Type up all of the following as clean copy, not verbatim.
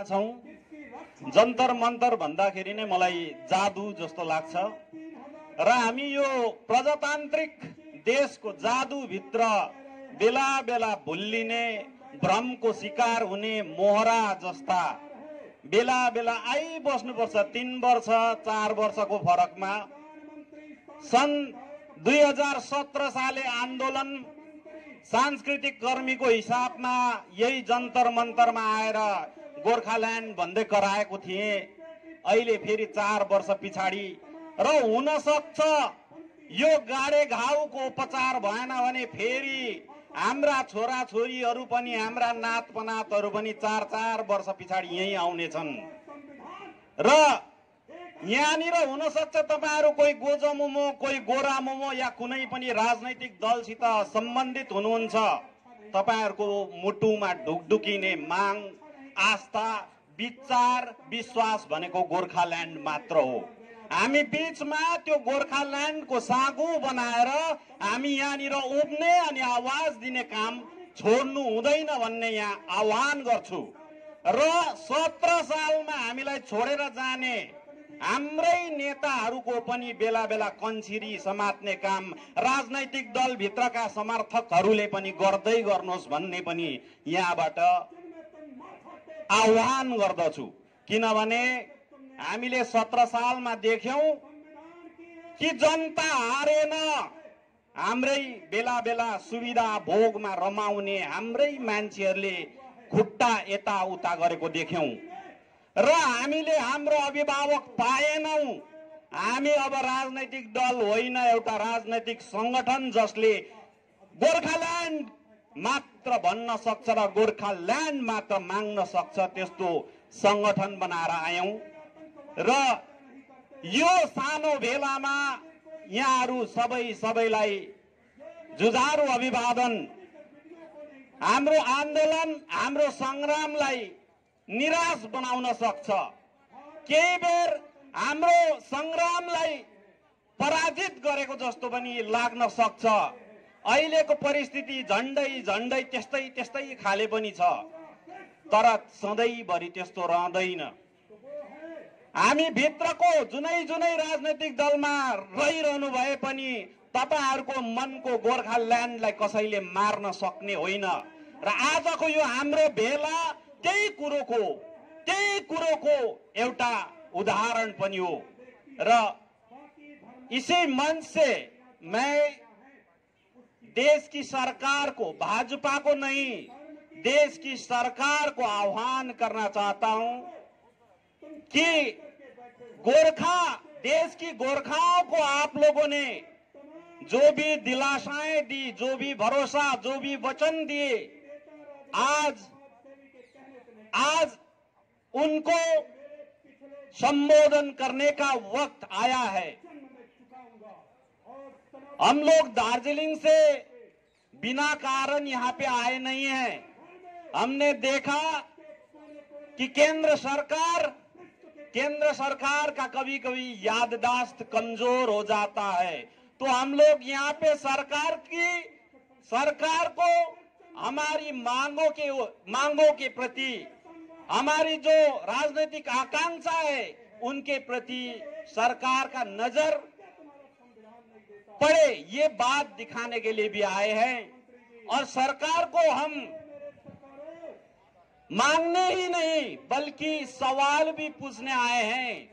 छौं। जन्तर मन्तर भन्दाखेरि नै मलाई जादु जस्तो लाग्छ र हामी यो प्रजातान्त्रिक देशको जादुभित्र बेला बेला भुल्लिने, भ्रमको शिकार हुने मोहरा जस्ता बेला बेला आइबस्नुपर्छ। 3 वर्ष 4 वर्षको फरकमा सन् 2017 साले आन्दोलन सांस्कृतिक कर्मीको हिसाबमा यही जन्तर मन्तरमा आएर गोर्खाल्यान्ड भन्दै कराएको थिए। अहिले फेरि 4 वर्ष पछाडि र हुन सक्छ यो गाडे घाउको उपचार भएन भने फेरि हाम्रा छोरा छोरीहरू पनि, हाम्रा नात पनातहरू पनि 4-4 वर्ष पछाडि यही आउनेछन् र यहाँनिर हुन सक्छ तपाईहरु कोही गोजमोमो, कोही गोरा मोमो या कुनै पनि राजनैतिक दलसित सम्बन्धित हुनुहुन्छ। तपाईहरुको मुटुमा ढुकढुकिने माग, आस्था, विचार, विश्वास भनेको गोर्खाल्यान्ड मात्र हो। हामी बीचमा त्यो गोर्खाल्यान्डको सागु बनाएर हामी यहाँनिर उभ्ने अनि आवाज दिने काम छोड्नु हुँदैन भन्ने यहाँ आह्वान गर्छु र 17 सालमा हामीलाई छोडेर जाने हाम्रै नेताहरूको पनि बेला बेला कन्सिरी समात्ने काम राजनैतिक दल भित्रका समर्थकहरूले पनि गर्दै गर्नुहोस् भन्ने पनि यहाँबाट आह्वान गर्दछु। किनभने हामीले 17 सालमा देख्यौं कि जनता हारेन, हाम्रै बेला बेला सुविधा भोगमा रमाउने हाम्रै मान्छेहरूले खुट्टा यताउता गरेको देख्यौं र हामीले हाम्रो अभिभावक पाएनौं। हामी अब राजनैतिक दल होइन, एउटा राजनैतिक संगठन जसले गोर्खाल्यान्ड मात्र भन्न सक्छ र गोर्खाल्यान्ड मात्र माग्न सक्छ त्यस्तो संगठन बनाएर आयौं र यो सानो भेलामा यहाँहरू सबैलाई जुझारु अभिवादन। हाम्रो आन्दोलन, हाम्रो संग्रामलाई निराश बनाउन सक्छ, केही बेर हाम्रो संग्रामलाई पराजित गरेको जस्तो पनि लाग्न सक्छ। अहिलेको परिस्थिति झण्डै त्यस्तै खाले पनि छ, तर सधैँभरि त्यस्तो रहँदैन। हामी भित्रको जुनै राजनैतिक दलमा रहिरहनु भए पनि तपाईहरुको मनको गोर्खाल्यान्डलाई कसैले मार्न सक्ने होइन र आजको यो हाम्रो भेला त्यही कुरोको एउटा उदाहरण पनि हो र इसी मंच से मैं देश की सरकार को, भाजपा को नहीं, देश की सरकार को आह्वान करना चाहता हूं कि देश की गोरखाओं को आप लोगों ने जो भी दिलासाएं दी, जो भी भरोसा, जो भी वचन दिए, आज उनको संबोधन करने का वक्त आया है। हम लोग दार्जिलिंग से बिना कारण यहाँ पे आए नहीं हैं। हमने देखा कि केंद्र सरकार का कभी याददाश्त कमजोर हो जाता है, तो हम लोग यहाँ पे सरकार को हमारी मांगों के प्रति, हमारी जो राजनीतिक आकांक्षा है उनके प्रति सरकार का नजर पड़े, ये बात दिखाने के लिए भी आए हैं। और सरकार को हम मांगने ही नहीं बल्कि सवाल भी पूछने आए हैं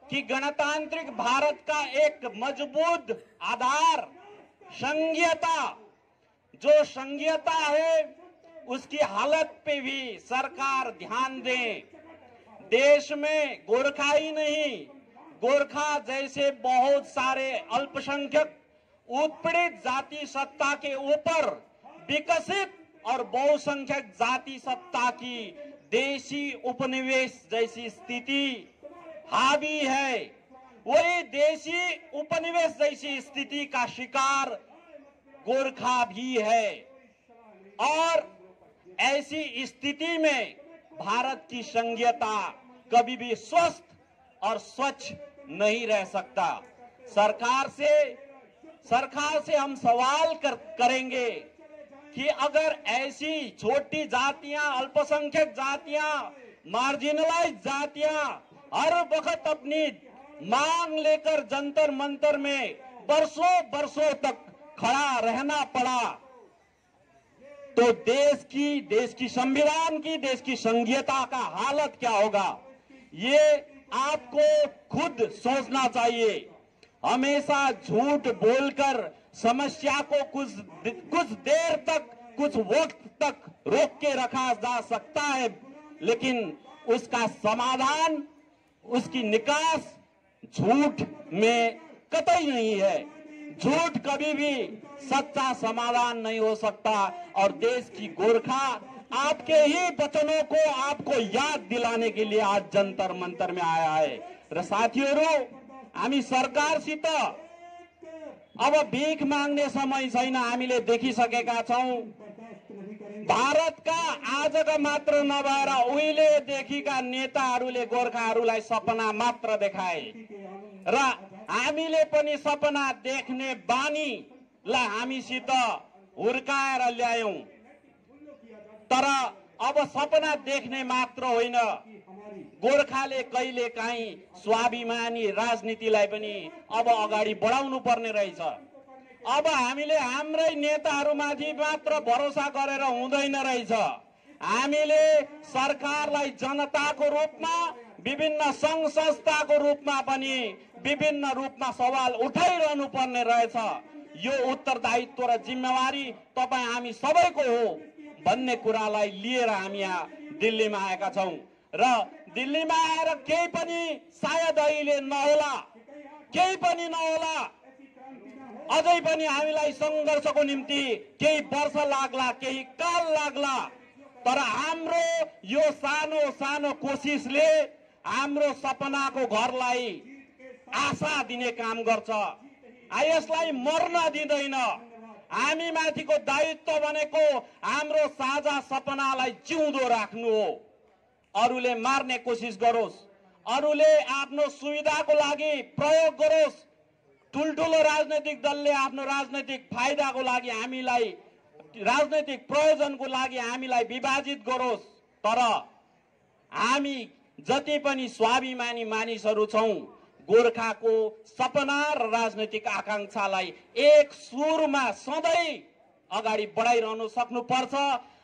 कि गणतांत्रिक भारत का एक मजबूत आधार संघीयता है, उसकी हालत पे भी सरकार ध्यान दे। देश में गोरखा ही नहीं, गोरखा जैसे बहुत सारे अल्पसंख्यक उत्पीड़ित जाति सत्ता के ऊपर विकसित और बहुसंख्यक जाति सत्ता की देशी उपनिवेश जैसी स्थिति हावी है। वही देशी उपनिवेश जैसी स्थिति का शिकार गोरखा भी है और ऐसी स्थिति में भारत की संघीयता कभी भी स्वस्थ और स्वच्छ नहीं रह सकता। सरकार से हम सवाल करेंगे कि अगर ऐसी छोटी जातियां, अल्पसंख्यक जातियां मार्जिनलाइज जातियां हर वक्त अपनी मांग लेकर जंतर मंतर में बरसों बरसों तक खड़ा रहना पड़ा, तो देश की संविधान की, देश की संघीयता का हालत क्या होगा, ये आपको खुद सोचना चाहिए। हमेशा झूठ बोलकर समस्या को कुछ देर तक, कुछ वक्त तक रोक के रखा जा सकता है, लेकिन उसका समाधान, उसकी निकास झूठ में कतई नहीं है। झूठ कभी भी सच्चा समाधान नहीं हो सकता। और देश की गोरखा आपके ही वचनों को आपको याद दिलाने के लिए आज जंतर मंतर में आया है। र साथीहरु, हामी सरकारसित अब भीख माग्ने समय छैन। हामीले देखिसकेका छौं, भारतका आजका मात्र नभएर उहिलेदेखिका नेताहरूले गोर्खाहरूलाई सपना मात्र देखाए र हामीले पनि सपना देख्ने बानीलाई हामीसित हुर्काएर ल्यायौं। तर अब सपना देख्ने मात्र होइन, गोर्खाले कहिले काहीँ स्वाभिमानी राजनीतिलाई पनि अब अगाडि बढाउनु पर्ने रहेछ। अब हामीले हाम्रै नेताहरूमाथि मात्र भरोसा गरेर हुँदैन रहेछ। हामीले सरकारलाई जनताको रूपमा, विभिन्न संघ संस्थाको रूपमा पनि विभिन्न रूपमा सवाल उठाइरहनु पर्ने रहेछ। यो उत्तरदायित्व र जिम्मेवारी तपाईं हामी सबैको हो भन्ने कुरालाई लिएर हामी यहाँ दिल्लीमा आएका छौं। र दिल्लीमा आएर केही पनि सायद अहिले नहोला, केही पनि नहोला, अझै पनि हामीलाई संघर्षको निम्ति केही वर्ष लाग्ला, केही काल लाग्ला। तर हाम्रो यो सानो सानो कोसिसले हाम्रो सपनाको घरलाई आशा दिने काम गर्छ। यसलाई मर्न दिँदैन। हामी माथिको दायित्व भनेको हाम्रो साझा सपनालाई जिउँदो राख्नु हो। अरूले मार्ने कोसिस गरोस्, अरूले आफ्नो सुविधाको लागि प्रयोग गरोस्, ठुलठुलो राजनैतिक दलले आफ्नो राजनैतिक फाइदाको लागि हामीलाई, राजनैतिक प्रयोजनको लागि हामीलाई विभाजित गरोस्, तर हामी जति पनि स्वाभिमानी मानिसहरू छौं, गोर्खाको सपना र राजनैतिक आकांक्षालाई एक सुरमा सधैँ अगाडि बढाइरहनु सक्नुपर्छ।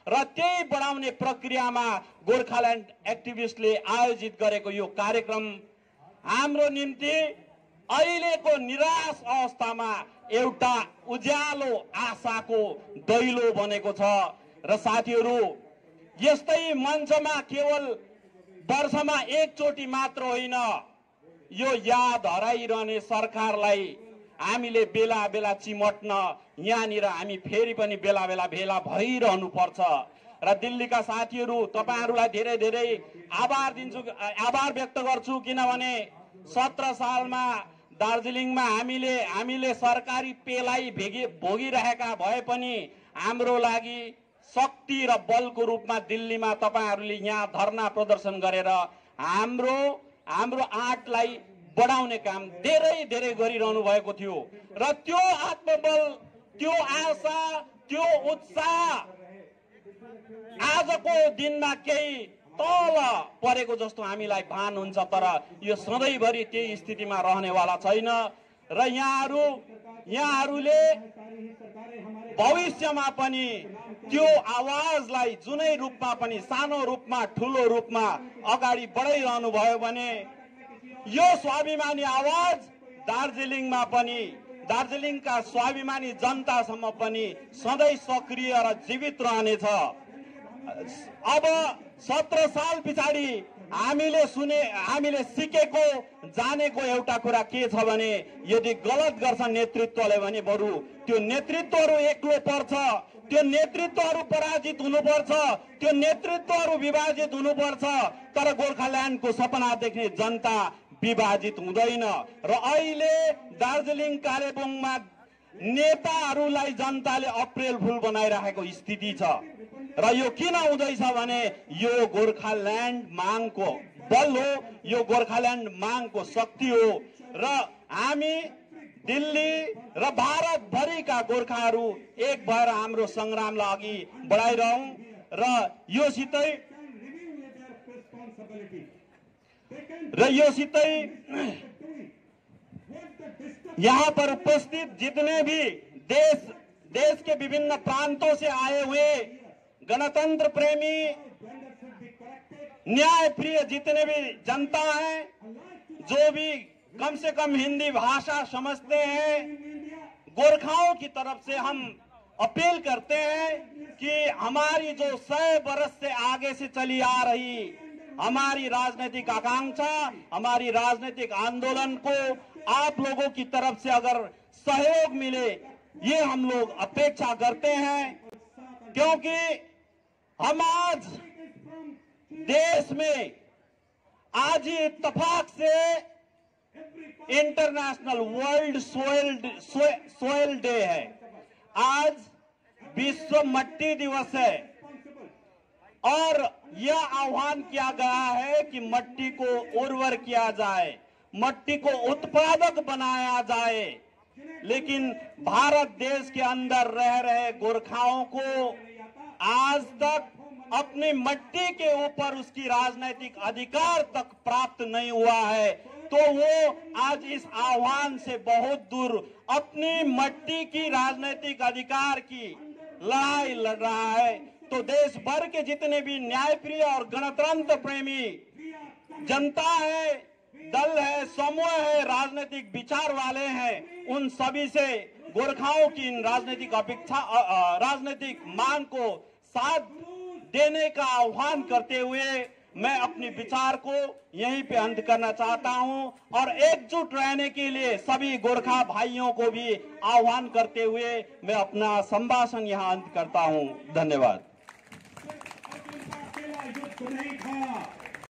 र त्यही बढाउने प्रक्रियामा गोर्खाल्यान्ड एक्टिभिस्टले आयोजित गरेको यो कार्यक्रम हाम्रो निम्ति अहिलेको निराश अवस्थामा एउटा उज्यालो आशाको दैलो बनेको छ। र साथीहरू, यस्तै मञ्चमा केवल वर्षमा एकचोटि मात्र होइन, यो याद हराइरहने सरकारलाई हामीले बेला बेला चिमट्न यहाँनिर हामी फेरि पनि बेला बेला भेला भइरहनु पर्छ। र दिल्लीका साथीहरू, तपाईहरुलाई धेरै धेरै आभार व्यक्त गर्छु, किनभने 17 सालमा दार्जिलिङमा हामीले सरकारी पेलाई भोगिरहेका भए पनि हाम्रो लागि शक्ति र बलको रूपमा दिल्लीमा तपाईहरुले यहाँ धरना प्रदर्शन गरेर हाम्रो आँटलाई बढाउने काम धेरै धेरै गरिरहनु भएको थियो। र त्यो आत्मबल, त्यो आशा, त्यो उत्साह आजको दिनमा केही तल परेको जस्तो हामीलाई भान हुन्छ, तर यो सधैँभरि त्यही स्थितिमा रहनेवाला छैन। र यहाँहरूले भविष्यमा पनि त्यो आवाजलाई जुनै रूपमा पनि, सानो रूपमा ठूलो रूपमा अगाडि बढाइरहनु भयो भने यो स्वाभिमानी आवाज दार्जिलिङमा पनि, दार्जिलिङका स्वाभिमानी जनतासम्म पनि सधैँ सक्रिय र जीवित रहनेछ। अब 17 साल पछाडि हामीले सिकेको जानेको एउटा कुरा के छ भने, यदि गलत गर्छ नेतृत्वले भने बरु त्यो नेतृत्वहरू एक्लो पर्छ, त्यो नेतृत्वहरू पराजित हुनुपर्छ, त्यो नेतृत्वहरू विभाजित हुनुपर्छ। तर गोर्खाल्यान्डको सपना देख्ने जनता विभाजित हुँदैन। र अहिले दार्जिलिङ कालेबुङमा नेताहरूलाई जनताले अप्रेल फुल बनाइराखेको स्थिति छ। र यो किन हुँदैछ भने यो गोर्खाल्यान्ड मागको बल हो, यो गोर्खाल्यान्ड मागको शक्ति हो। र हामी दिल्ली र भारतभरिका गोर्खाहरू एक भएर हाम्रो संग्रामलाई अघि बढाइरहौं। र योसितै र योसितै यहाँ पर उपस्थित जितने भी देश के विभिन्न प्रांतों से आए हुए गणतंत्र प्रेमी, न्याय प्रिय जितने भी जनता है, जो भी कम से कम हिंदी भाषा समझते हैं, गोरखाओं की तरफ से हम अपील करते हैं कि हमारी जो 100 बरस से आगे से चली आ रही हमारी राजनीतिक आकांक्षा, हमारी राजनीतिक आंदोलन को आप लोगों की तरफ से अगर सहयोग मिले, ये हम लोग अपेक्षा करते हैं। क्योंकि हम आज देश में आज ही इत्तेफाक से इंटरनेशनल वर्ल्ड सोयल डे है। आज विश्व मट्टी दिवस है और यह आह्वान किया गया है कि मट्टी को उर्वर किया जाए, मट्टी को उत्पादक बनाया जाए। लेकिन भारत देश के अंदर रह रहे गोरखाओं को आज तक अपनी मट्टी के ऊपर उसकी राजनीतिक अधिकार तक प्राप्त नहीं हुआ है, तो वो आज इस आह्वान से बहुत दूर अपनी मट्टी की राजनीतिक अधिकार की लड़ाई लड़ रहा है। तो देश भर के जितने भी न्यायप्रिय और गणतंत्र प्रेमी जनता है, दल है, समूह है, राजनीतिक विचार वाले हैं, उन सभी से गोरखाओं की इन राजनीतिक अपेक्षा, राजनीतिक मांग को साथ देने का आह्वान करते हुए मैं अपने विचार को यहीं पे अंत करना चाहता हूं और एकजुट रहने के लिए सभी गोरखा भाइयों को भी आह्वान करते हुए मैं अपना संभाषण यहां अंत करता हूं। धन्यवाद।